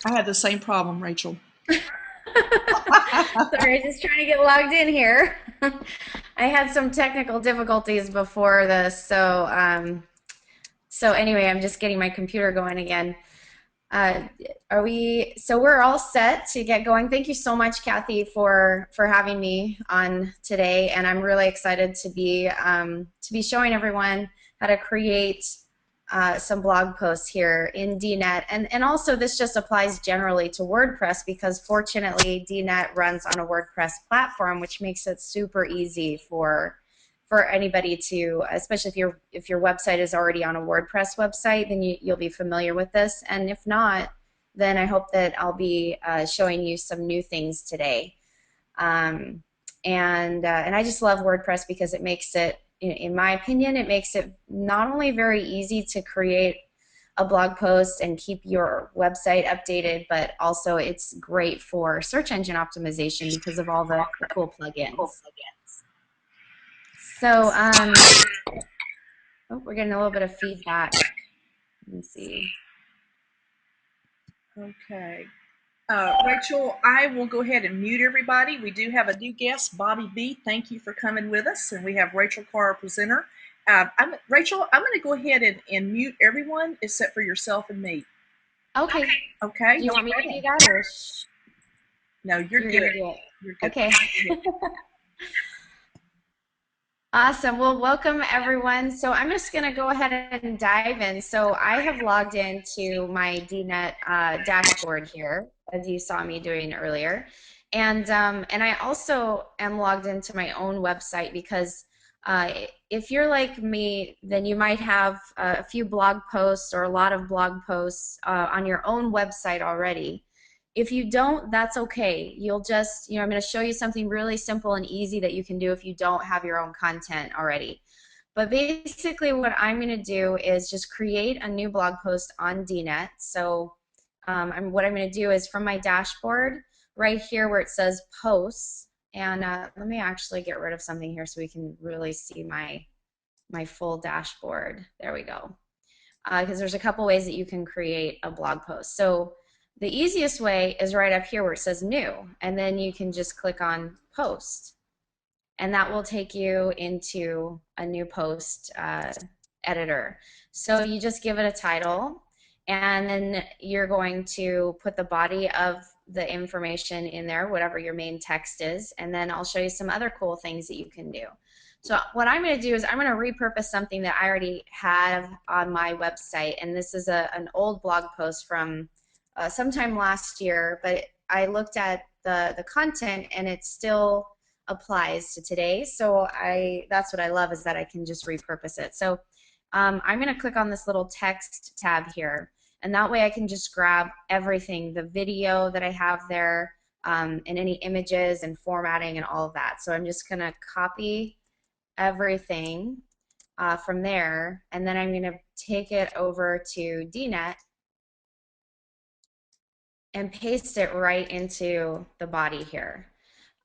I had the same problem, Rachel. Sorry, just trying to get logged in here. I had some technical difficulties before this, so anyway, I'm just getting my computer going again. Uh, so we're all set to get going. Thank you so much, Kathy, for having me on today, and I'm really excited to be showing everyone how to create some blog posts here in DNet, and also this just applies generally to WordPress because fortunately DNet runs on a WordPress platform, which makes it super easy for anybody to, especially if your website is already on a WordPress website, then you'll be familiar with this. And if not, then I hope that I'll be showing you some new things today. Um, and I just love WordPress because it makes it, in my opinion, it makes it not only very easy to create a blog post and keep your website updated, but also it's great for search engine optimization because of all the cool plugins. So, oh, we're getting a little bit of feedback. Let me see. Okay. Rachel, I will go ahead and mute everybody. We do have a new guest, Bobby B. Thank you for coming with us. And we have Rachel Carr, presenter. Rachel, I'm going to go ahead and mute everyone except for yourself and me. Okay. Okay? Do you want me to do that, or No, you're you're good. gonna do it? You're good. Okay. Awesome. Well, welcome everyone. So I'm just going to go ahead and dive in. So I have logged into my DNet dashboard here, as you saw me doing earlier, and I also am logged into my own website because if you're like me, then you might have a few blog posts or a lot of blog posts on your own website already. If you don't, that's okay. You'll just, I'm going to show you something really simple and easy that you can do if you don't have your own content already. But basically what I'm going to do is just create a new blog post on DNet. So what I'm going to do is from my dashboard, right here where it says posts, and let me actually get rid of something here so we can really see my full dashboard. There we go. Because there's a couple ways that you can create a blog post. So the easiest way is right up here where it says new, and then you can just click on post, and that will take you into a new post editor. So you just give it a title, and then you're going to put the body of the information in there, whatever your main text is, and then I'll show you some other cool things that you can do. So what I'm going to do is I'm going to repurpose something that I already have on my website, and this is an old blog post from sometime last year, but I looked at the content and it still applies to today. So that's what I love is that I can just repurpose it. So I'm going to click on this little text tab here, and that way I can just grab everything, the video that I have there, and any images and formatting and all of that. So I'm just going to copy everything from there, and then I'm going to take it over to DNet and paste it right into the body here.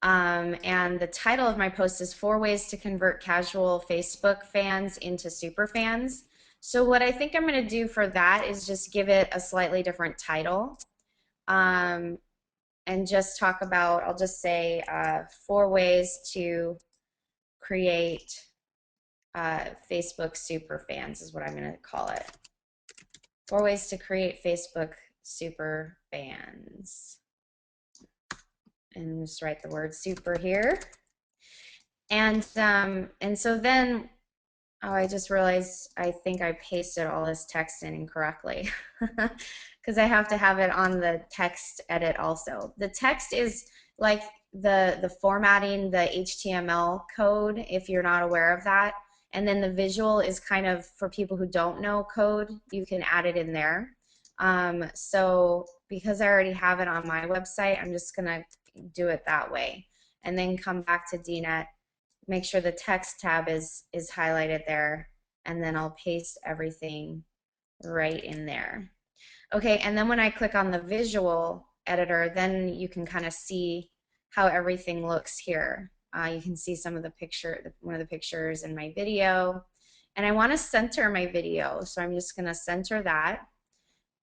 And the title of my post is 4 Ways to Convert Casual Facebook Fans into Super Fans. So what I think I'm going to do for that is just give it a slightly different title, um, and just talk about, I'll just say 4 ways to create Facebook super fans is what I'm going to call it. 4 ways to create Facebook super fans. And just write the word super here. And so then, oh, I just realized I think I pasted all this text in incorrectly because I have to have it on the text edit also. The text is like the formatting, the HTML code, if you're not aware of that. And then the visual is kind of for people who don't know code, you can add it in there. So because I already have it on my website, I'm just going to do it that way. And then come back to DNet, make sure the text tab is highlighted there, and then I'll paste everything right in there. Okay, and then when I click on the visual editor, then you can kind of see how everything looks here. You can see some of the one of the pictures in my video, and I want to center my video, so I'm just going to center that.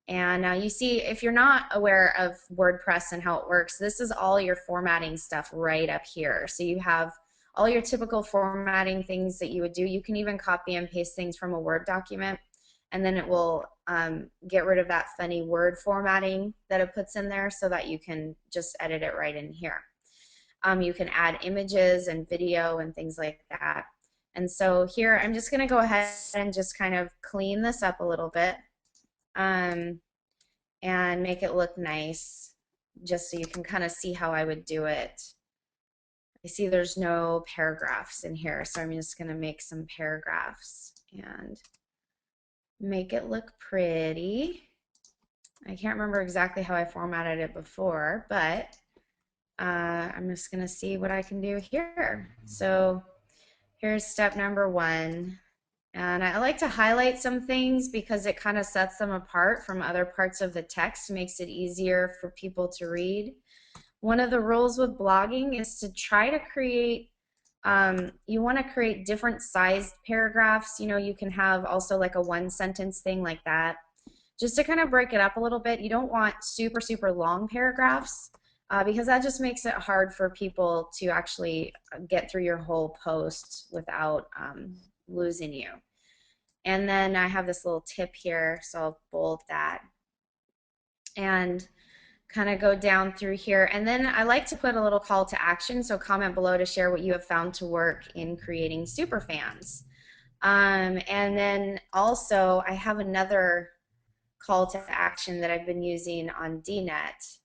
And now you see, if you're not aware of WordPress and how it works, this is all your formatting stuff right up here. So you have all your typical formatting things that you would do. You can even copy and paste things from a Word document, and then it will get rid of that funny word formatting that it puts in there so that you can just edit it right in here. You can add images and video and things like that. And so here, I'm just going to go ahead and just kind of clean this up a little bit. And make it look nice, just so you can kind of see how I would do it. I see there's no paragraphs in here, so I'm just going to make some paragraphs and make it look pretty. I can't remember exactly how I formatted it before, but I'm just going to see what I can do here. So here's step number 1. And I like to highlight some things because it kind of sets them apart from other parts of the text, makes it easier for people to read. One of the rules with blogging is to try to create, you want to create different sized paragraphs. You know, you can have also like a 1-sentence thing like that, just to kind of break it up a little bit. You don't want super, super long paragraphs because that just makes it hard for people to actually get through your whole post without losing you. And then I have this little tip here, so I'll bold that and kind of go down through here. And then I like to put a little call to action, so comment below to share what you have found to work in creating superfans. And then also I have another call to action that I've been using on DNet.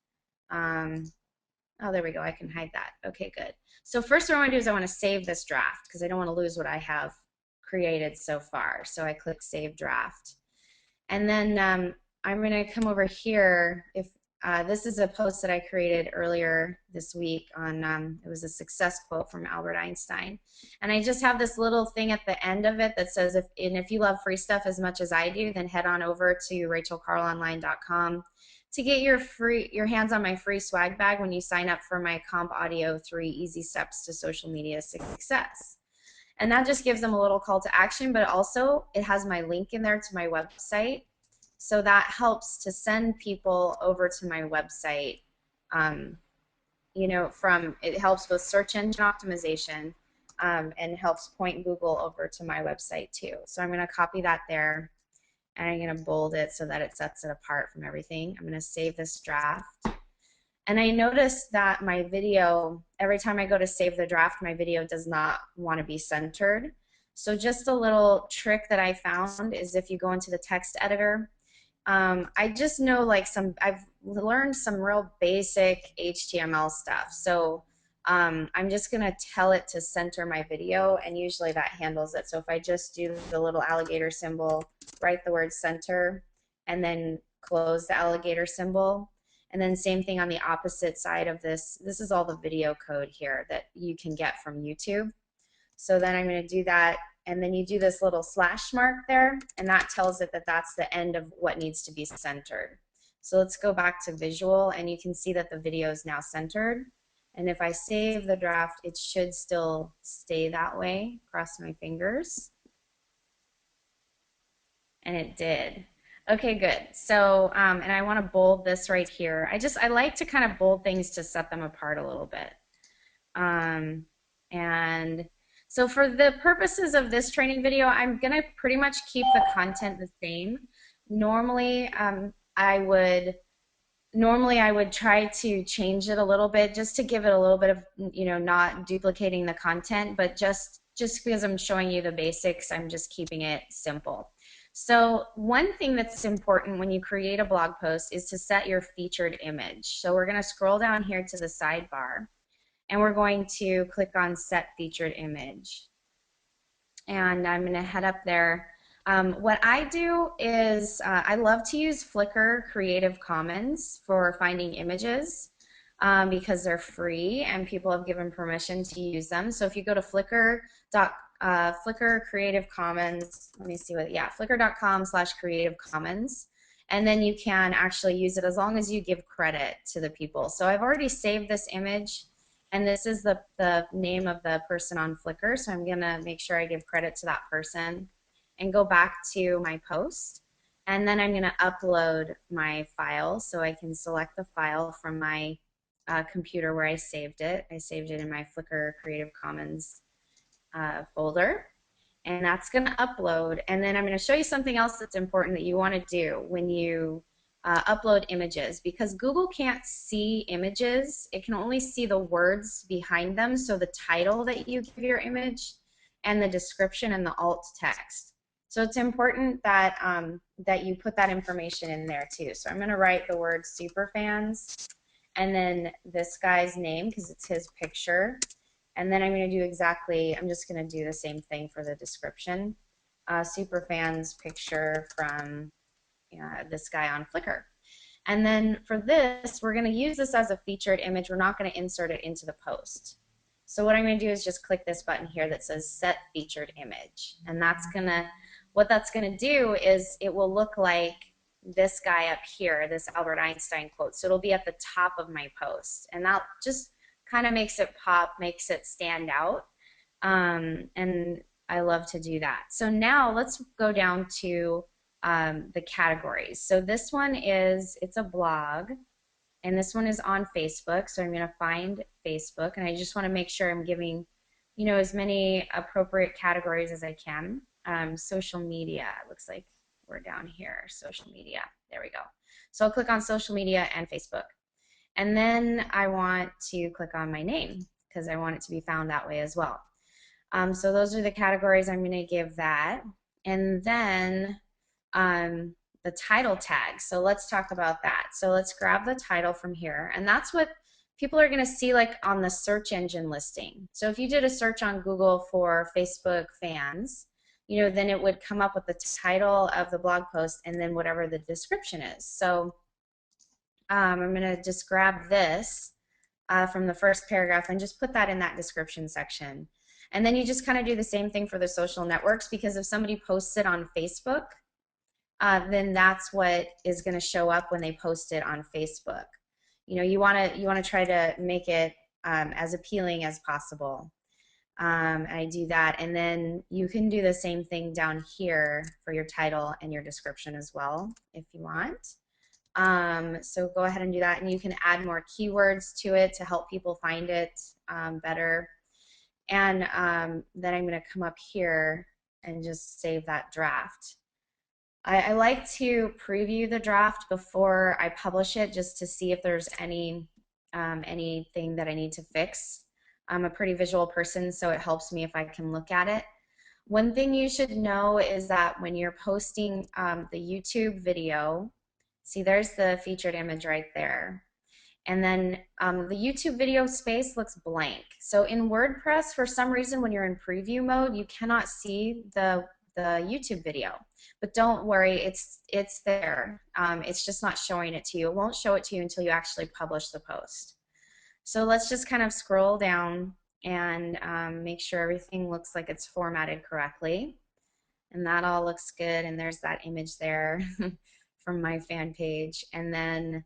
Oh, there we go. I can hide that. Okay, good. So first what I want to do is I want to save this draft because I don't want to lose what I have created so far. So I click Save Draft. And then I'm going to come over here. If this is a post that I created earlier this week on, it was a success quote from Albert Einstein. And I just have this little thing at the end of it that says, if you love free stuff as much as I do, then head on over to rachelkarlonline.com to get your hands on my free swag bag when you sign up for my Comp Audio 3 Easy Steps to Social Media Success. And that just gives them a little call to action, but also it has my link in there to my website. So that helps to send people over to my website. You know, it helps with search engine optimization and helps point Google over to my website too. So I'm going to copy that there and I'm going to bold it so that it sets it apart from everything. I'm going to save this draft. And I noticed that my video, every time I go to save the draft, my video does not want to be centered. So just a little trick that I found is if you go into the text editor, I just know I've learned some real basic HTML stuff. So I'm just going to tell it to center my video, and usually that handles it. So if I just do the little alligator symbol, write the word center, and then close the alligator symbol, and then same thing on the opposite side of this. This is all the video code here that you can get from YouTube. So then I'm going to do that, and then you do this little slash mark there, and that tells it that that's the end of what needs to be centered. So let's go back to visual, and you can see that the video is now centered. And if I save the draft, it should still stay that way. Cross my fingers. And it did. Okay, good. So, and I want to bold this right here. I like to kind of bold things to set them apart a little bit. And so for the purposes of this training video, I'm going to pretty much keep the content the same. Normally, I would try to change it a little bit just to give it a little bit of, you know, not duplicating the content, but just because I'm showing you the basics, I'm just keeping it simple. So one thing that's important when you create a blog post is to set your featured image. So we're going to scroll down here to the sidebar, and we're going to click on Set Featured Image. And I'm going to head up there. What I do is I love to use Flickr Creative Commons for finding images because they're free and people have given permission to use them. So if you go to Flickr Creative Commons, let me see what, yeah, flickr.com/Creative Commons, and then you can actually use it as long as you give credit to the people. So I've already saved this image, and this is the name of the person on Flickr, so I'm going to make sure I give credit to that person and go back to my post. And then I'm going to upload my file. So I can select the file from my computer where I saved it. I saved it in my Flickr Creative Commons folder. And that's going to upload. And then I'm going to show you something else that's important that you want to do when you upload images, because Google can't see images. It can only see the words behind them, so the title that you give your image and the description and the alt text. So it's important that that you put that information in there too. So I'm going to write the word superfans and then this guy's name because it's his picture. And then I'm going to do exactly, I'm just going to do the same thing for the description. Superfans picture from this guy on Flickr. And then for this, we're going to use this as a featured image. We're not going to insert it into the post. So what I'm going to do is just click this button here that says set featured image. And that's going to, what that's going to do is it will look like this guy up here, this Albert Einstein quote. So it'll be at the top of my post. And that just kind of makes it pop, makes it stand out. And I love to do that. So now let's go down to the categories. So this one is, it's a blog, and this one is on Facebook. So I'm going to find Facebook, and I just want to make sure I'm giving, you know, as many appropriate categories as I can. Social media, it looks like we're down here, social media. There we go. So I'll click on social media and Facebook. And then I want to click on my name because I want it to be found that way as well. So those are the categories I'm going to give that. And then the title tag. So let's talk about that. So let's grab the title from here. And that's what people are going to see like on the search engine listing. So if you did a search on Google for Facebook fans, you know, then it would come up with the title of the blog post and then whatever the description is. So I'm going to just grab this from the first paragraph and just put that in that description section. And then you just kind of do the same thing for the social networks, because if somebody posts it on Facebook, then that's what is going to show up when they post it on Facebook. You know, you want to try to make it as appealing as possible. I do that, and then you can do the same thing down here for your title and your description as well if you want. So go ahead and do that, and you can add more keywords to it to help people find it better. And then I'm going to come up here and just save that draft. I like to preview the draft before I publish it just to see if there's anything that I need to fix. I'm a pretty visual person, so it helps me if I can look at it. One thing you should know is that when you're posting the YouTube video, see there's the featured image right there. And then the YouTube video space looks blank. So in WordPress, for some reason, when you're in preview mode, you cannot see the YouTube video. But don't worry, it's there. It's just not showing it to you. It won't show it to you until you actually publish the post. So let's just kind of scroll down and make sure everything looks like it's formatted correctly. And that all looks good. And there's that image there from my fan page. And then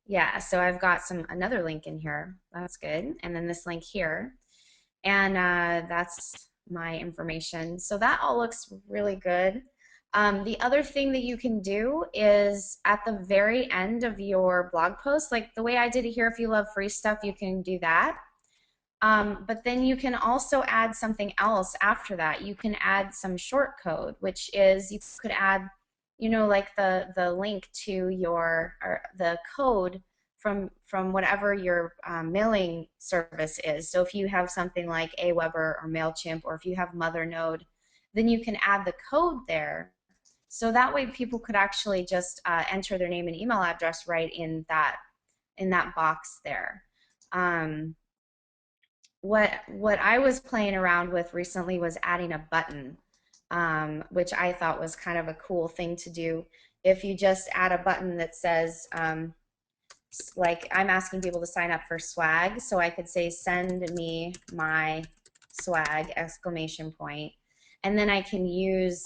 yeah, so I've got another link in here. That's good. And then this link here. And that's my information. So that all looks really good. The other thing that you can do is at the very end of your blog post, like the way I did it here, if you love free stuff, you can do that. But then you can also add something else after that. You can add some short code, which is you could add, you know, like the link to your, or the code from whatever your mailing service is. So if you have something like Aweber or MailChimp, or if you have Mothernode, then you can add the code there. So that way people could actually just enter their name and email address right in that box there. What I was playing around with recently was adding a button, which I thought was kind of a cool thing to do. If you just add a button that says, like I'm asking people to sign up for swag, so I could say send me my swag, exclamation point, and then I can use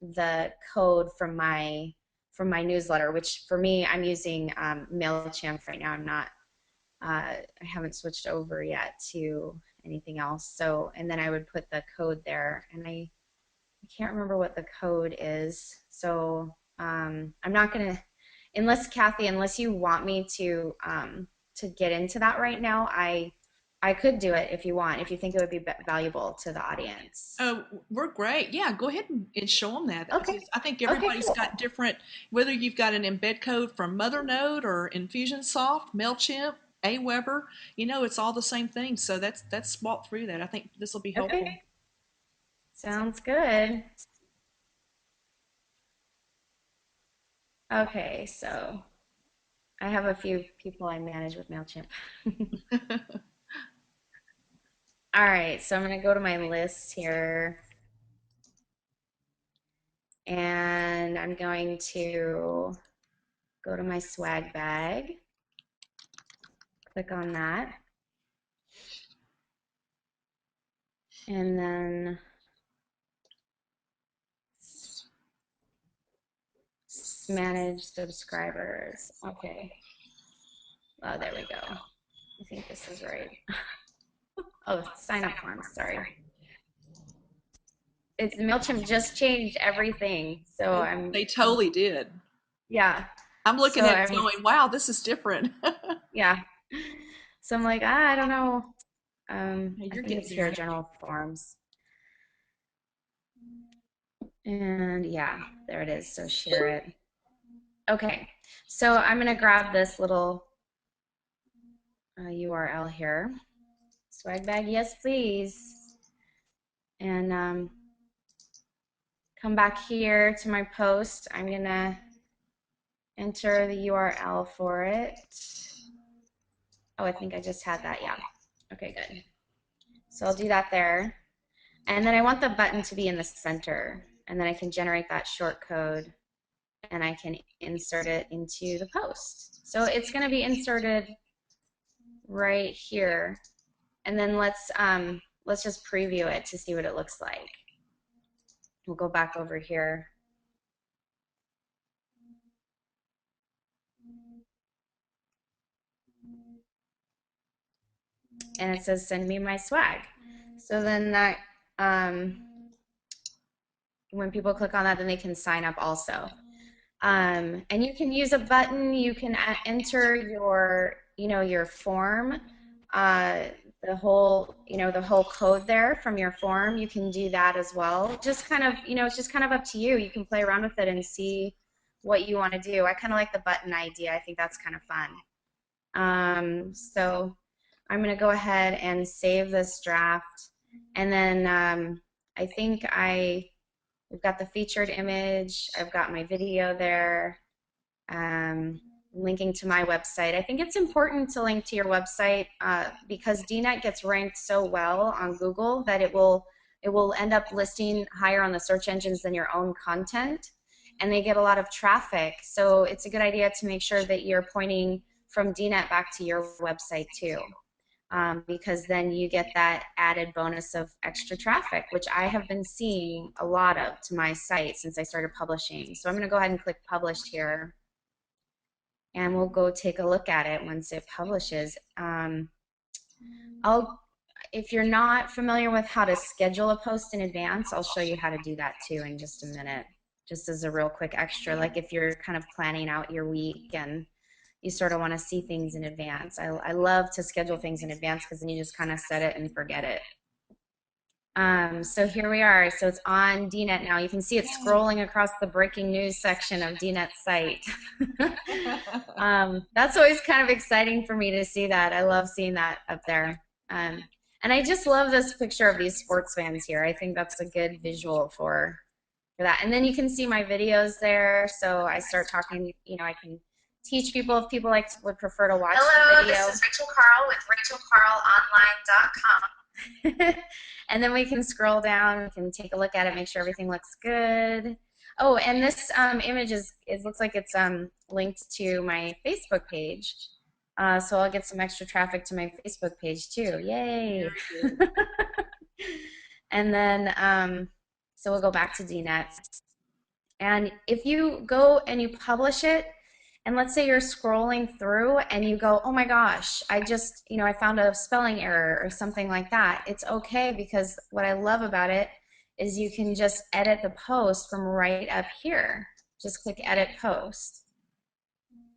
the code from my newsletter, which for me I'm using MailChimp right now. I'm not I haven't switched over yet to anything else. So, and then I would put the code there, and I can't remember what the code is. So I'm not gonna, unless Kathy, unless you want me to get into that right now, I could do it if you want, if you think it would be valuable to the audience. We're great. Yeah, go ahead and show them that Okay. because I think Okay, everybody's cool. got different, whether you've got an embed code from Mother or Infusionsoft, MailChimp, Aweber, it's all the same thing. So that's walk through that. I think this will be Okay. helpful. Sounds good. Okay, so I have a few people I manage with MailChimp. All right, so I'm gonna go to my list here and I'm going to go to my swag bag, click on that, and then manage subscribers. Okay. Oh, there we go. I think this is right. Oh, sign up forms. Sorry. It's MailChimp just changed everything. So They totally did. yeah. I'm looking So at it going, wow, this is different. yeah. So I'm like, I don't know. Hey, I you're think getting it's here, there. general forms. And yeah, there it is. So share it. Okay. So I'm going to grab this little URL here. Swag bag, yes, please. And come back here to my post. I'm going to enter the URL for it. Oh, I think I just had that. Yeah. Okay, good. So I'll do that there. And then I want the button to be in the center. And then I can generate that short code and I can insert it into the post. So it's going to be inserted right here. And then let's just preview it to see what it looks like. We'll go back over here. And it says send me my swag. So then that when people click on that, then they can sign up also. And you can use a button. You can enter your form, uh, the whole code there from your form. You can do that as well. Just kind of, it's just kind of up to you. You can play around with it and see what you want to do. I kind of like the button idea. I think that's kind of fun. So I'm going to go ahead and save this draft. And then I think we've got the featured image. I've got my video there, linking to my website. I think it's important to link to your website because DNet gets ranked so well on Google that it will end up listing higher on the search engines than your own content, and they get a lot of traffic. So it's a good idea to make sure that you're pointing from DNet back to your website too. Because then you get that added bonus of extra traffic, which I have been seeing a lot of to my site since I started publishing. So I'm going to go ahead and click published here, and we'll go take a look at it once it publishes. If you're not familiar with how to schedule a post in advance, I'll show you how to do that too in just a minute, just as a real quick extra, like if you're kind of planning out your week and you sort of want to see things in advance. I love to schedule things in advance because then you just kind of set it and forget it. So here we are. So it's on DNet now. You can see it scrolling across the breaking news section of DNet's site. That's always kind of exciting for me to see that. I love seeing that up there. And I just love this picture of these sports fans here. I think that's a good visual for that. And then you can see my videos there. So I start talking, I can teach people if people would prefer to watch the video. This is Rachel Karl with RachelKarlOnline.com. And then we can scroll down, we can take a look at it, make sure everything looks good. Oh, and this image it looks like it's linked to my Facebook page. So I'll get some extra traffic to my Facebook page too. Yay! And then, so we'll go back to DNet. And if you go and you publish it, and let's say you're scrolling through and you go, oh my gosh, I found a spelling error or something like that. It's okay because what I love about it is you can just edit the post from right up here. Just click edit post.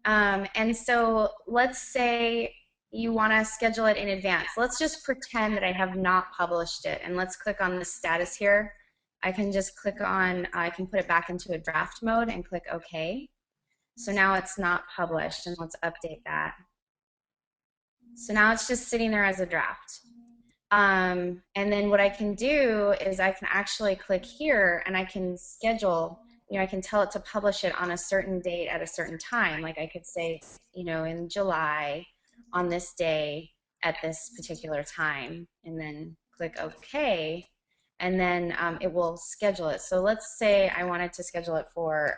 And so let's say you want to schedule it in advance. Let's just pretend that I have not published it, and let's click on the status here. I can just click on, I can put it back into a draft mode and click OK. So now it's not published, and let's update that. So now it's just sitting there as a draft. And then what I can do is I can actually click here and I can schedule, I can tell it to publish it on a certain date at a certain time. Like I could say, in July on this day at this particular time, and then click OK. And then it will schedule it. So let's say I wanted to schedule it for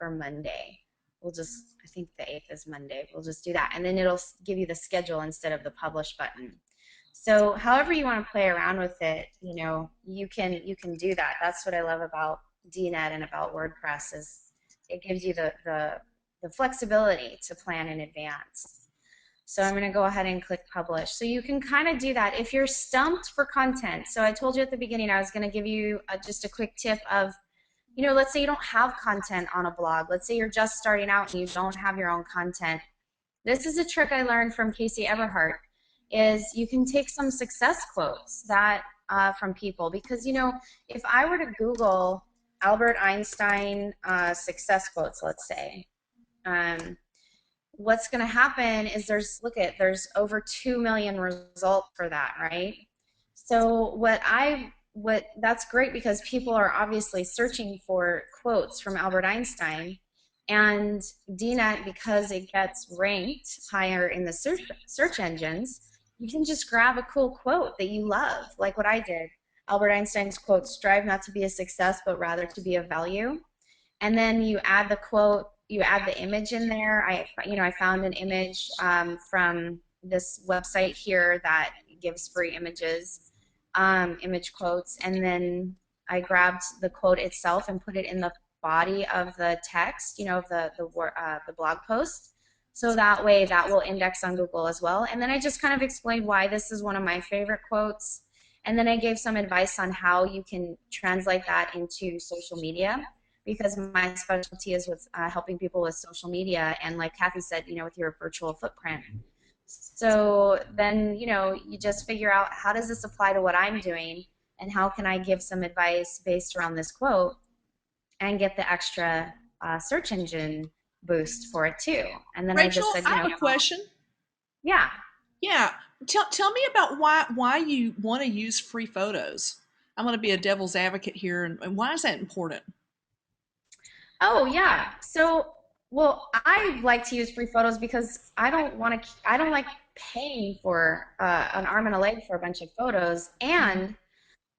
Monday. We'll just, I think the 8th is Monday. We'll just do that. And then it'll give you the schedule instead of the publish button. So however you want to play around with it, you can do that. That's what I love about DNet and about WordPress is it gives you the flexibility to plan in advance. So I'm going to go ahead and click publish. So you can kind of do that if you're stumped for content. So I told you at the beginning I was going to give you just a quick tip of, let's say you don't have content on a blog. Let's say you're just starting out and you don't have your own content. This is a trick I learned from Casey Everhart, is you can take some success quotes that from people, because if I were to Google Albert Einstein success quotes, let's say, what's going to happen is there's over 2 million results for that, right? So that's great because people are obviously searching for quotes from Albert Einstein, and DNet, because it gets ranked higher in the search engines, you can just grab a cool quote that you love, like what I did. Albert Einstein's quote, "Strive not to be a success, but rather to be of value." And then you add the quote, you add the image in there. I found an image from this website here that gives free images, image quotes, and then I grabbed the quote itself and put it in the body of the text, of the blog post. So that way that will index on Google as well. And then I just kind of explained why this is one of my favorite quotes. And then I gave some advice on how you can translate that into social media, because my specialty is with helping people with social media, and like Kathy said, with your virtual footprint. So then, you just figure out, how does this apply to what I'm doing, and how can I give some advice based around this quote and get the extra search engine boost for it too. And then I just Rachel, said, I have a question. yeah. Yeah, tell me about why you want to use free photos. I'm going to be a devil's advocate here, and why is that important? Oh, yeah. So, well, I like to use free photos because I don't like paying for an arm and a leg for a bunch of photos. And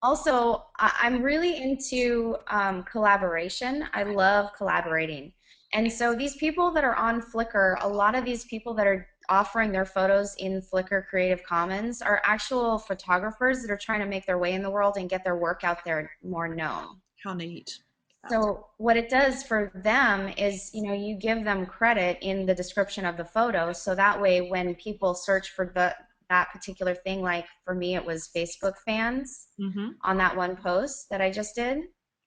also, I'm really into collaboration. I love collaborating. And so these people that are on Flickr, a lot of these people that are offering their photos in Flickr Creative Commons are actual photographers that are trying to make their way in the world and get their work out there more known. How neat. So what it does for them is, you give them credit in the description of the photo, so that way when people search for that particular thing, like for me it was Facebook fans Mm-hmm. on that one post that I just did.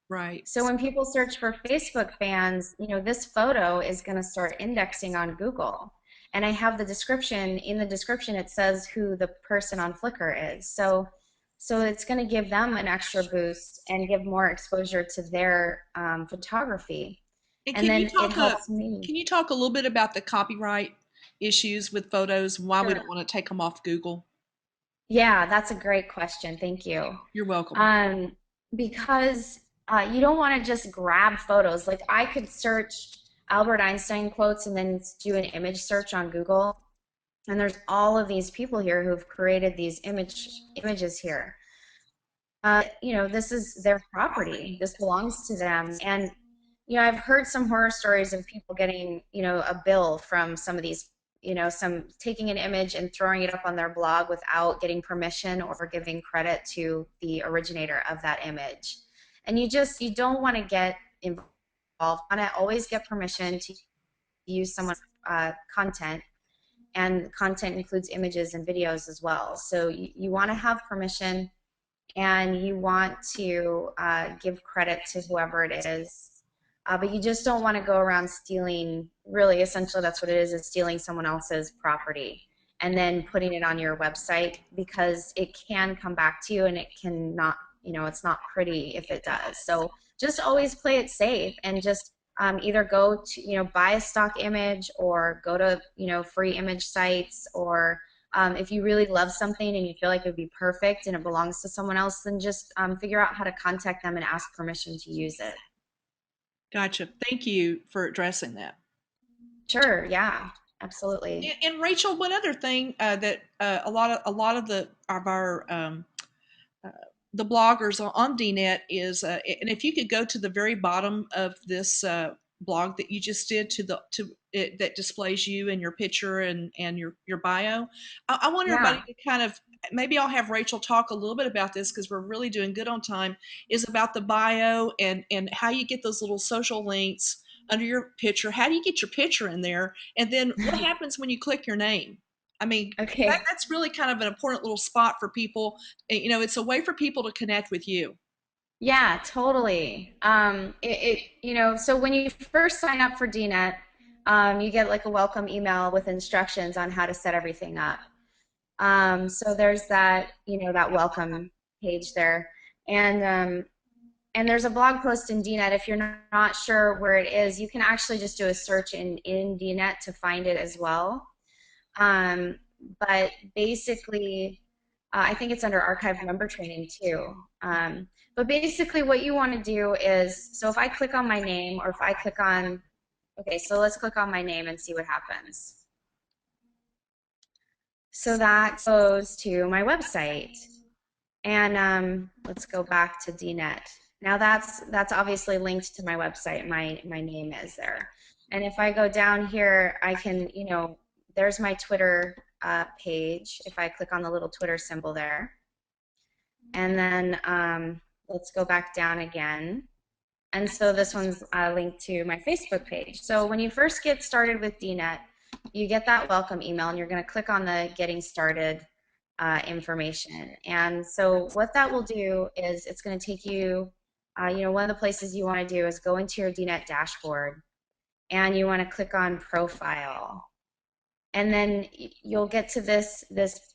Right. So when people search for Facebook fans, this photo is going to start indexing on Google. And I have the description. In the description, it says who the person on Flickr is. So it's going to give them an extra boost and give more exposure to their photography. And And then it helps me. can you talk a little bit about the copyright issues with photos, why we Sure. don't want to take them off Google? Yeah, that's a great question. Thank you. You're welcome. Um, because you don't want to just grab photos. Like I could search Albert Einstein quotes and then do an image search on Google, and there's all of these people here who've created these images here. This is their property. This belongs to them. And I've heard some horror stories of people getting, a bill from some of these, some taking an image and throwing it up on their blog without getting permission or giving credit to the originator of that image. And you don't want to get involved. You want to always get permission to use someone's content, and content includes images and videos as well. So you want to have permission, and you want to give credit to whoever it is, but you just don't want to go around stealing. Really, essentially, that's what it is stealing someone else's property and then putting it on your website, because it can come back to you and it can not, it's not pretty if it does. So just always play it safe and just either go to, buy a stock image or go to, free image sites, or if you really love something and you feel like it would be perfect and it belongs to someone else, then just figure out how to contact them and ask permission to use it. Gotcha. Thank you for addressing that. Sure, yeah, absolutely. And Rachel, one other thing that a lot of the of our uh, the bloggers on DNet is, and if you could go to the very bottom of this blog that you just did to it, that displays you and your picture and your bio, I want everybody Yeah. to kind of, maybe I'll have Rachel talk a little bit about this because we're really doing good on time, is about the bio and how you get those little social links under your picture. How do you get your picture in there? And then what happens when you click your name? I mean, Okay. that's really kind of an important little spot for people. It's a way for people to connect with you. Yeah, totally. So when you first sign up for DNet, you get like a welcome email with instructions on how to set everything up. So there's that, that welcome page there. And there's a blog post in DNet. If you're not sure where it is, you can actually just do a search in DNet to find it as well. Um, but basically, I think it's under archive member training too. But basically, what you want to do is, so if I click on my name, or if I click on, okay, so let's click on my name and see what happens. So that goes to my website. And let's go back to DNet. Now that's obviously linked to my website. My name is there. And if I go down here, I can, there's my Twitter page. If I click on the little Twitter symbol there, and then let's go back down again. And so this one's linked to my Facebook page. So when you first get started with DNet, you get that welcome email, and you're going to click on the Getting Started information. And so what that will do is it's going to take you, one of the places you want to do is go into your DNet dashboard, and you want to click on Profile. And then you'll get to this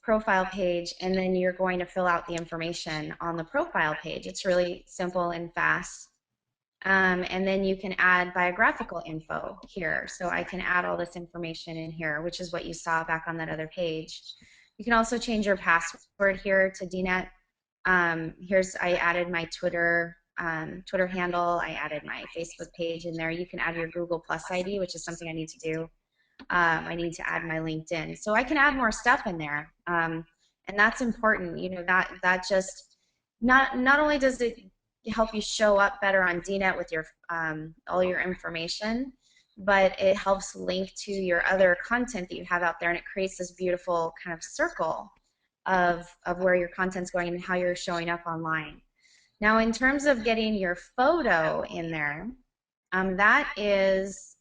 profile page, and then you're going to fill out the information on the profile page. It's really simple and fast. And then you can add biographical info here. So I can add all this information in here, which is what you saw back on that other page. You can also change your password here to DNet. I added my Twitter handle. I added my Facebook page in there. You can add your Google Plus ID, which is something I need to do. I need to add my LinkedIn. So I can add more stuff in there. And that's important. That just, not only does it help you show up better on DNet with your all your information, but it helps link to your other content that you have out there, and it creates this beautiful kind of circle of where your content's going and how you're showing up online. Now, in terms of getting your photo in there, that is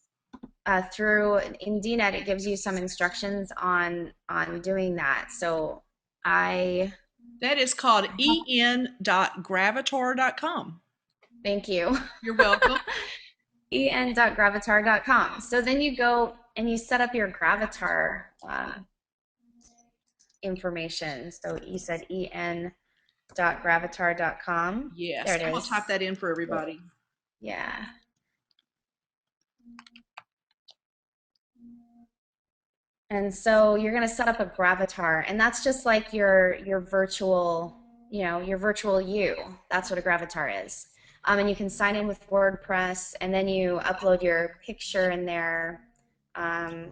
through in DNet. It gives you some instructions on doing that. So I That is called en.gravatar.com. thank you. You're welcome. en.gravatar.com. So then you go and you set up your Gravatar information. So you said en.gravatar.com. There Yes, it I'm gonna type is. that in for everybody. Yeah. And so you're going to set up a gravatar, and that's just like your virtual, your virtual you. That's what a gravatar is. And you can sign in with WordPress, and then you upload your picture in there. I'm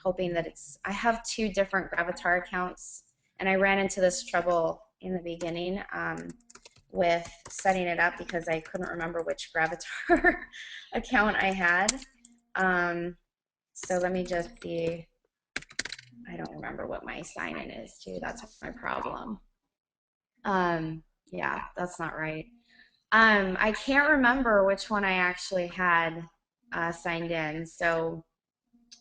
hoping that I have two different gravatar accounts, and I ran into this trouble in the beginning with setting it up because I couldn't remember which gravatar account I had. So let me just see. I don't remember what my sign in is too. That's my problem. Yeah, that's not right. I can't remember which one I actually had signed in. So,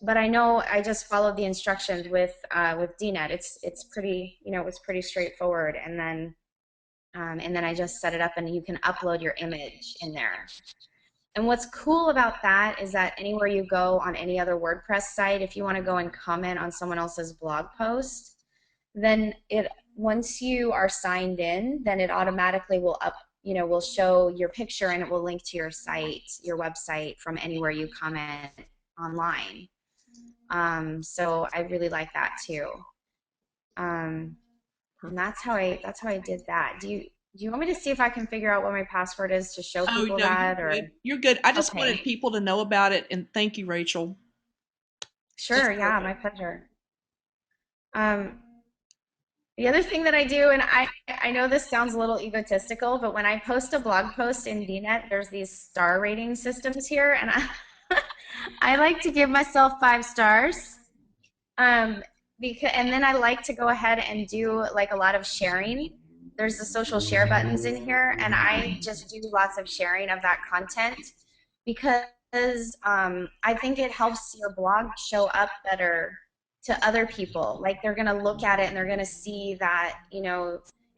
but I know I just followed the instructions with DNet. It's pretty, it's pretty straightforward. And then And then I just set it up and you can upload your image in there. And what's cool about that is that anywhere you go on any other WordPress site, if you want to go and comment on someone else's blog post, then it once you are signed in, then it automatically will will show your picture and it will link to your site, your website from anywhere you comment online. So I really like that too. Um, and that's how I did that. Do you want me to see if I can figure out what my password is to show Oh people no, you're that or good. You're good. I just wanted okay. people to know about it, and thank you, Rachel. That's Sure, yeah, my perfect. pleasure. Um, the other thing that I do, and I know this sounds a little egotistical, but when I post a blog post in DNet, there's these star rating systems here, and I like to give myself 5 stars. Um, because and then I like to go ahead and do like a lot of sharing. There's the social share buttons in here, and I just do lots of sharing of that content because I think it helps your blog show up better to other people. Like they're gonna look at it and they're gonna see that,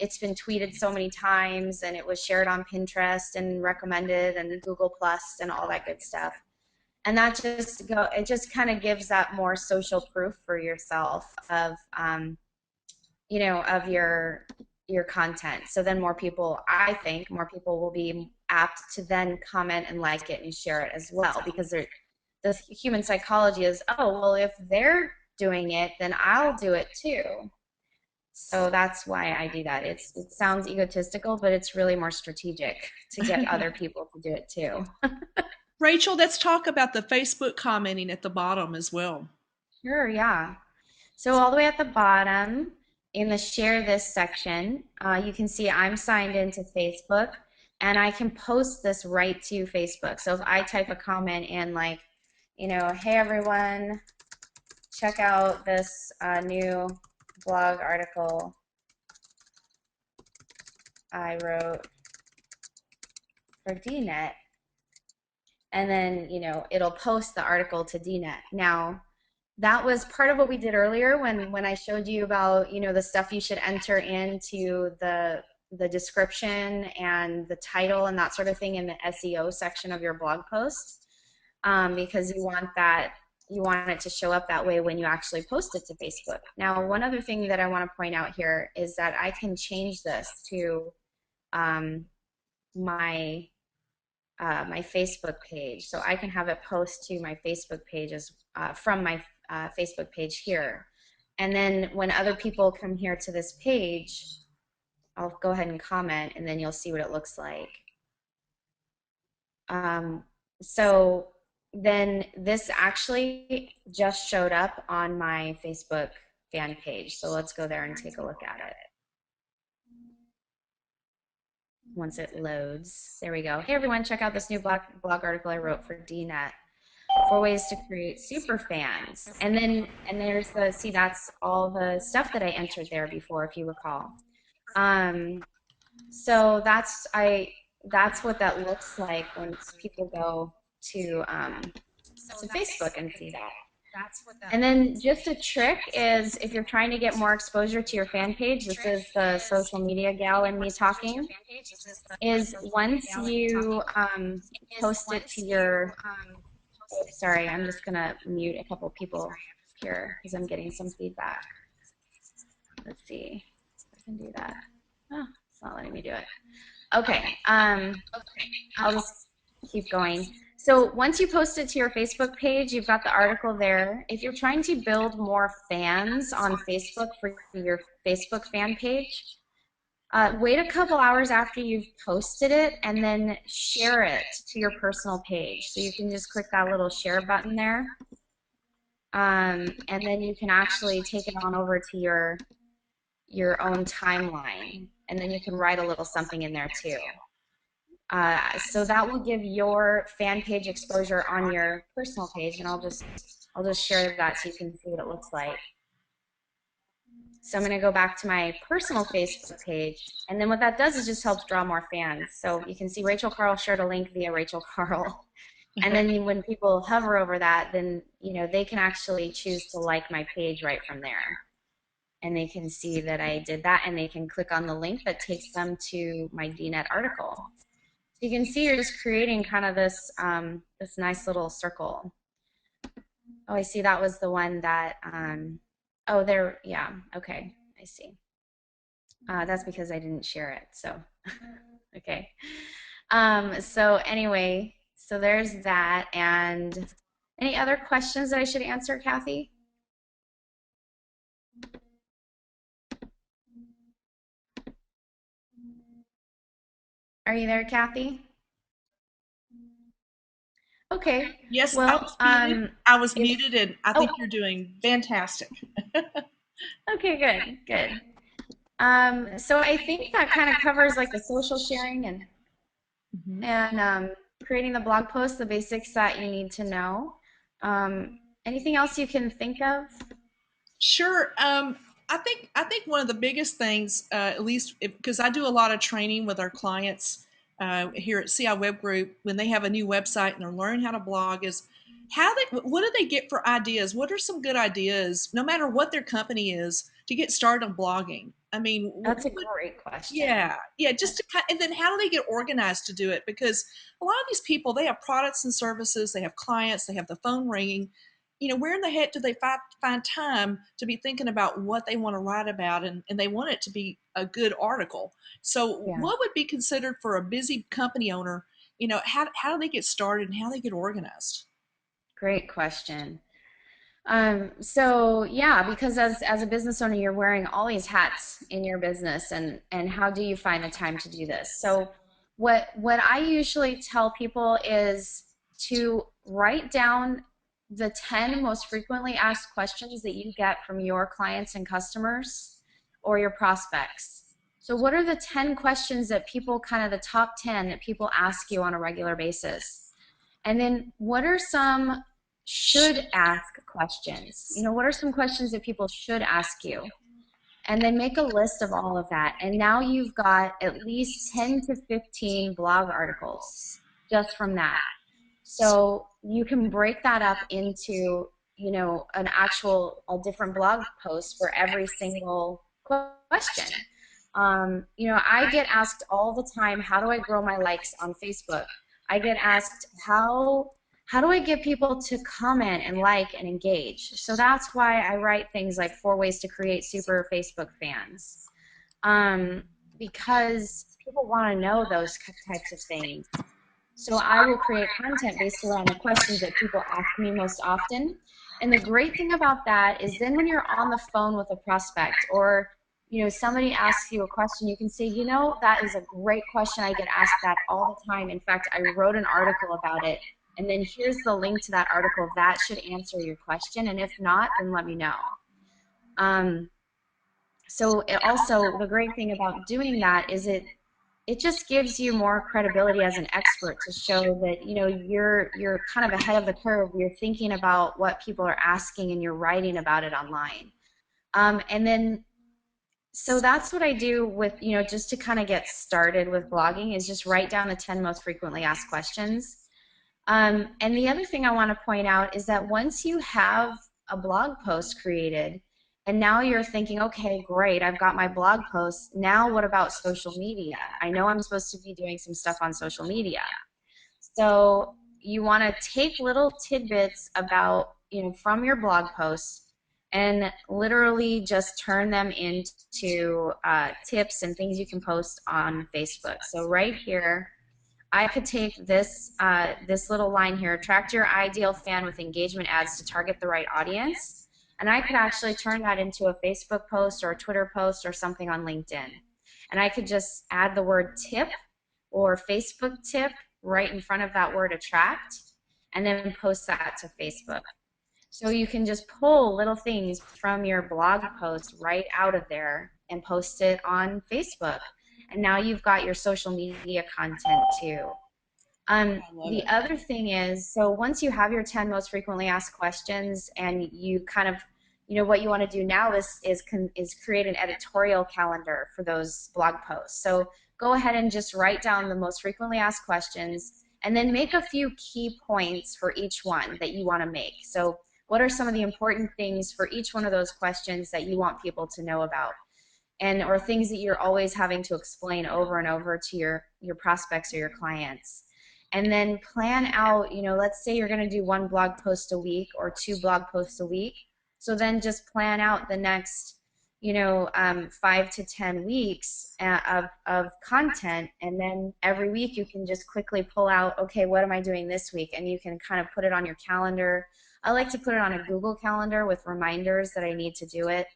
it's been tweeted so many times and it was shared on Pinterest and recommended and Google Plus and all that good stuff. And it just kind of gives that more social proof for yourself of of your content. So then I think more people will be apt to then comment and like it and share it as well because the human psychology is, oh, well, if they're doing it, then I'll do it too. So that's why I do that. It sounds egotistical, but it's really more strategic to get other people to do it too. Rachel, let's talk about the Facebook commenting at the bottom as well. Sure, yeah. So all the way at the bottom in the share this section, you can see I'm signed into Facebook and I can post this right to Facebook. So if I type a comment in like, hey everyone, check out this new blog article I wrote for DNet, and then, it'll post the article to DNet. Now, that was part of what we did earlier when I showed you about, the stuff you should enter into the description and the title and that sort of thing in the SEO section of your blog post, because you want it to show up that way when you actually post it to Facebook. Now, one other thing that I want to point out here is that I can change this to um, my my Facebook page. So I can have it post to my Facebook page from my Facebook page here. And then when other people come here to this page, I'll go ahead and comment and then you'll see what it looks like. Um, so then this actually just showed up on my Facebook fan page. So let's go there and take a look at it. Once it loads, there we go. Hey everyone, check out this new blog article I wrote for DNet. 4 ways to create super fans. And there's see, that's all the stuff that I entered there before, if you recall. Um, so that's what that looks like once people go to Facebook and see that. And then just a trick is if you're trying to get more exposure to your fan page, this is the social media gal in me talking, is once you post it to your sorry, I'm just gonna mute a couple people here because I'm getting some feedback. Let's see if I can do that. Oh, it's not letting me do it. Okay, I'll just keep going. So once you post it to your Facebook page, you've got the article there. If you're trying to build more fans on Facebook for your Facebook fan page, wait a couple hours after you've posted it and then share it to your personal page. So you can just click that little share button there. And then you can actually take it on over to your own timeline, and then you can write a little something in there too. So that will give your fan page exposure on your personal page, and I'll just share that so you can see what it looks like. So I'm going to go back to my personal Facebook page, and then what that does is just helps draw more fans. So you can see Rachel Karl shared a link via Rachel Karl. And then when people hover over that, then they can actually choose to like my page right from there. and they can see that I did that, and they can click on the link that takes them to my DNet article. So you can see you're just creating kind of this this nice little circle. Oh, I see that was the one that oh there, yeah, okay, I see. That's because I didn't share it. So okay. So anyway, so there's that. And any other questions that I should answer, Kathy? Are you there, Kathy? Okay. Yes, I Well, was muted. I was if muted, and I think oh, you're doing fantastic. okay, good, good. So I think that kind of covers like the social sharing Mhm. and creating the blog post, the basics that you need to know. Anything else you can think of? Sure. I think one of the biggest things, at least because I do a lot of training with our clients here at CI Web Group when they have a new website and they're learning how to blog, is what do they get for ideas? What are some good ideas, no matter what their company is, to get started on blogging? I mean, That's a great question. yeah, yeah, just to kind, and then how do they get organized to do it? Because a lot of these people, they have products and services, they have clients, they have the phone ringing. Where in the heck do they find time to be thinking about what they want to write about, and they want it to be a good article? So, Yeah, what would be considered for a busy company owner? How do they get started and how they get organized? great question. So yeah, because as a business owner, you're wearing all these hats in your business, and how do you find the time to do this? So what I usually tell people is to write down the 10 most frequently asked questions that you get from your clients and customers or your prospects. So what are the 10 questions that people, kind of the top 10 that people ask you on a regular basis? And then what are some should ask questions? What are some questions that people should ask you? And then make a list of all of that. And now you've got at least 10 to 15 blog articles just from that. So you can break that up into, an actual, a different blog post for every single question. I get asked all the time, how do I grow my likes on Facebook? I get asked, how do I get people to comment and like and engage? So that's why I write things like 4 ways to create super Facebook fans. Um, because people want to know those types of things. So I will create content based around the questions that people ask me most often. And the great thing about that is then when you're on the phone with a prospect, or somebody asks you a question, you can say, that is a great question. I get asked that all the time. In fact, I wrote an article about it. And then here's the link to that article. That should answer your question. And if not, then let me know. Um, so it also, the great thing about doing that is it just gives you more credibility as an expert to show that you're kind of ahead of the curve. You're thinking about what people are asking and you're writing about it online. And then so that's what I do with just to kind of get started with blogging, is just write down the 10 most frequently asked questions. And the other thing I want to point out is that once you have a blog post created, and now you're thinking, okay, great, I've got my blog post. Now what about social media? I know I'm supposed to be doing some stuff on social media. So you want to take little tidbits about, from your blog post, and literally just turn them into tips and things you can post on Facebook. So right here, I could take this little line here: attract your ideal fan with engagement ads to target the right audience. And I could actually turn that into a Facebook post or a Twitter post or something on LinkedIn. And I could just add the word tip or Facebook tip right in front of that word attract, and then post that to Facebook. So you can just pull little things from your blog post right out of there and post it on Facebook. And now you've got your social media content too. I love The it. other thing is, so once you have your 10 most frequently asked questions, and you kind of, what you want to do now is create an editorial calendar for those blog posts. So go ahead and just write down the most frequently asked questions, and then make a few key points for each one that you want to make. So what are some of the important things for each one of those questions that you want people to know about, and or things that you're always having to explain over and over to your prospects or your clients. And then plan out, let's say you're going to do one blog post a week or two blog posts a week. So then just plan out the next 5 to 10 weeks of content, and then every week you can just quickly pull out, okay, what am I doing this week? And you can kind of put it on your calendar. I like to put it on a Google Calendar with reminders that I need to do it.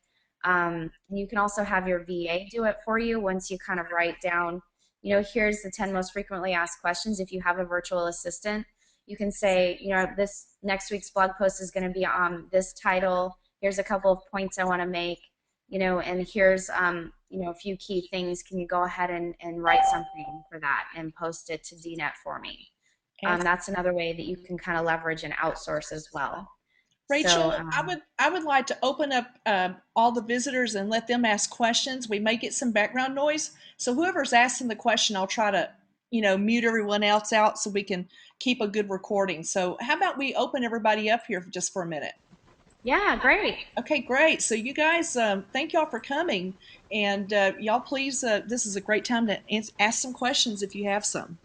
You can also have your VA do it for you once you kind of write down, here's the 10 most frequently asked questions. If you have a virtual assistant, you can say, this next week's blog post is going to be on this title. Here's a couple of points I want to make, and here's, a few key things. Can you go ahead and write something for that and post it to DNet for me? That's another way that you can kind of leverage and outsource as well. Rachel, So, I would like to open up all the visitors and let them ask questions. We may get some background noise, so whoever's asking the question, I'll try to mute everyone else out so we can keep a good recording. So how about we open everybody up here just for a minute? yeah, great. Okay, great. So you guys, thank y'all for coming, and y'all please, this is a great time to ask some questions if you have some.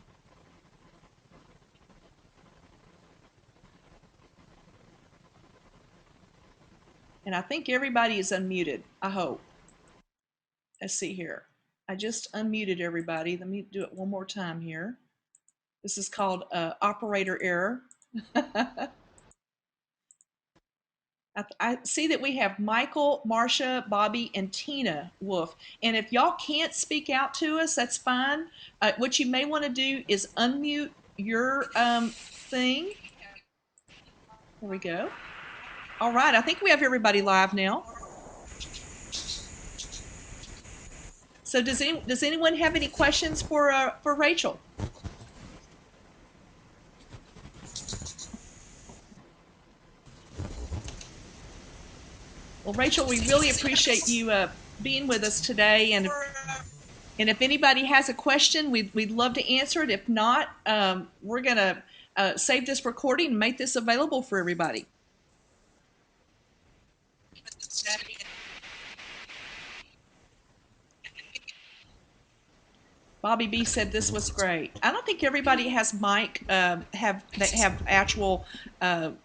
And I think everybody is unmuted, I hope. Let's see here. I just unmuted everybody. Let me do it one more time here. This is called operator error. I see that we have Michael, Marcia, Bobby, and Tina Wolf. And if y'all can't speak out to us, that's fine. What you may want to do is unmute your thing. There we go. All right, I think we have everybody live now. So does anyone have any questions for Rachel? Well, Rachel, we really appreciate you being with us today, and if anybody has a question, we'd love to answer it. If not, we're gonna save this recording and make this available for everybody. Bobby B said this was great. I don't think everybody has mic have actual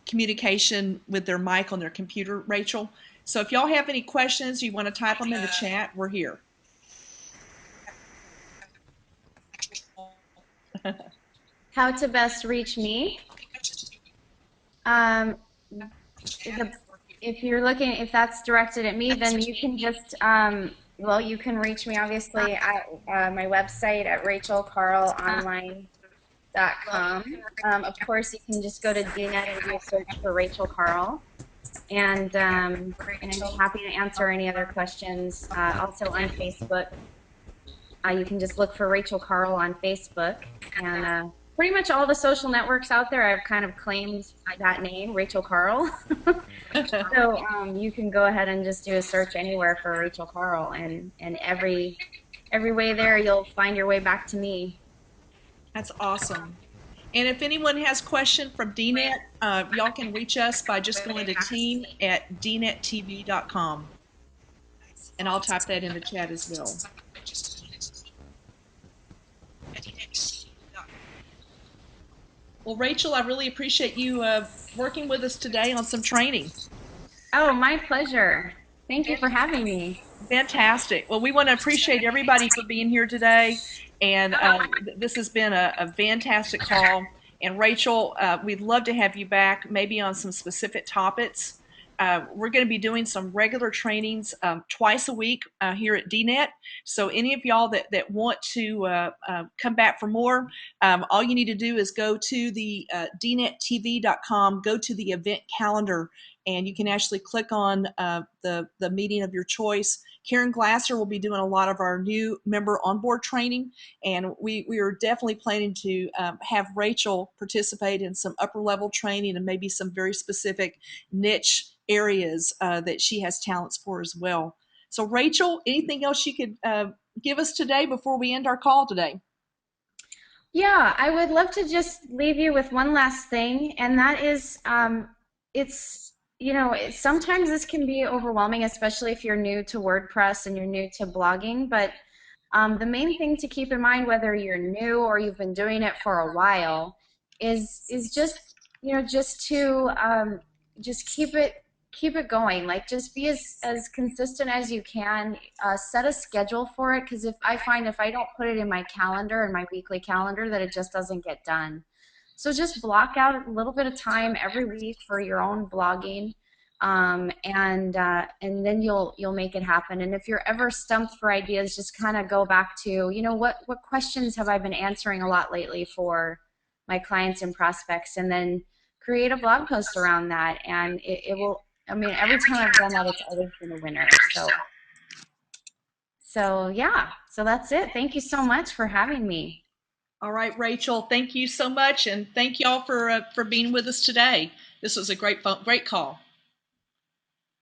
communication with their mic on their computer, Rachel. So if y'all have any questions, you want to type them in the chat, we're here. How to best reach me? Um, if that's directed at me, then you can just, well, you can reach me obviously at my website at rachelkarlonline.com. Of course, you can just go to DNet and do a search for Rachel Karl. And I'd be happy to answer any other questions. Also on Facebook, you can just look for Rachel Karl on Facebook, and pretty much all the social networks out there, I've kind of claimed that name, Rachel Karl. So you can go ahead and just do a search anywhere for Rachel Karl, and every way there, you'll find your way back to me. That's awesome. And if anyone has a question from DNet, y'all can reach us by just going to team@dnettv.com. And I'll type that in the chat as well. Well, Rachel, I really appreciate you working with us today on some training. Oh, my pleasure. Thank you for having me. Fantastic. Well, we want to appreciate everybody for being here today. And this has been a fantastic call. And Rachel, we'd love to have you back, maybe on some specific topics. We're going to be doing some regular trainings twice a week here at DNet. So any of y'all that want to come back for more, all you need to do is go to the dnettv.com, go to the event calendar, and you can actually click on the meeting of your choice. Karen Glasser will be doing a lot of our new member onboard training, and we are definitely planning to have Rachel participate in some upper level training and maybe some very specific niche areas that she has talents for as well. So Rachel, anything else you could give us today before we end our call today? Yeah, I would love to just leave you with one last thing, and that is, it's sometimes this can be overwhelming, especially if you're new to WordPress and you're new to blogging. But the main thing to keep in mind, whether you're new or you've been doing it for a while, is just just to just keep it going. Like just be as consistent as you can. Set a schedule for it, because if I don't put it in my calendar, in my weekly calendar, that it just doesn't get done. So just block out a little bit of time every week for your own blogging, and then you'll make it happen. And if you're ever stumped for ideas, just kind of go back to, what questions have I been answering a lot lately for my clients and prospects, and then create a blog post around that, and it will. I mean, every time I've done that, it's always been a winner. So yeah, so that's it. Thank you so much for having me. All right, Rachel, thank you so much, and thank y'all for being with us today. This was a great call.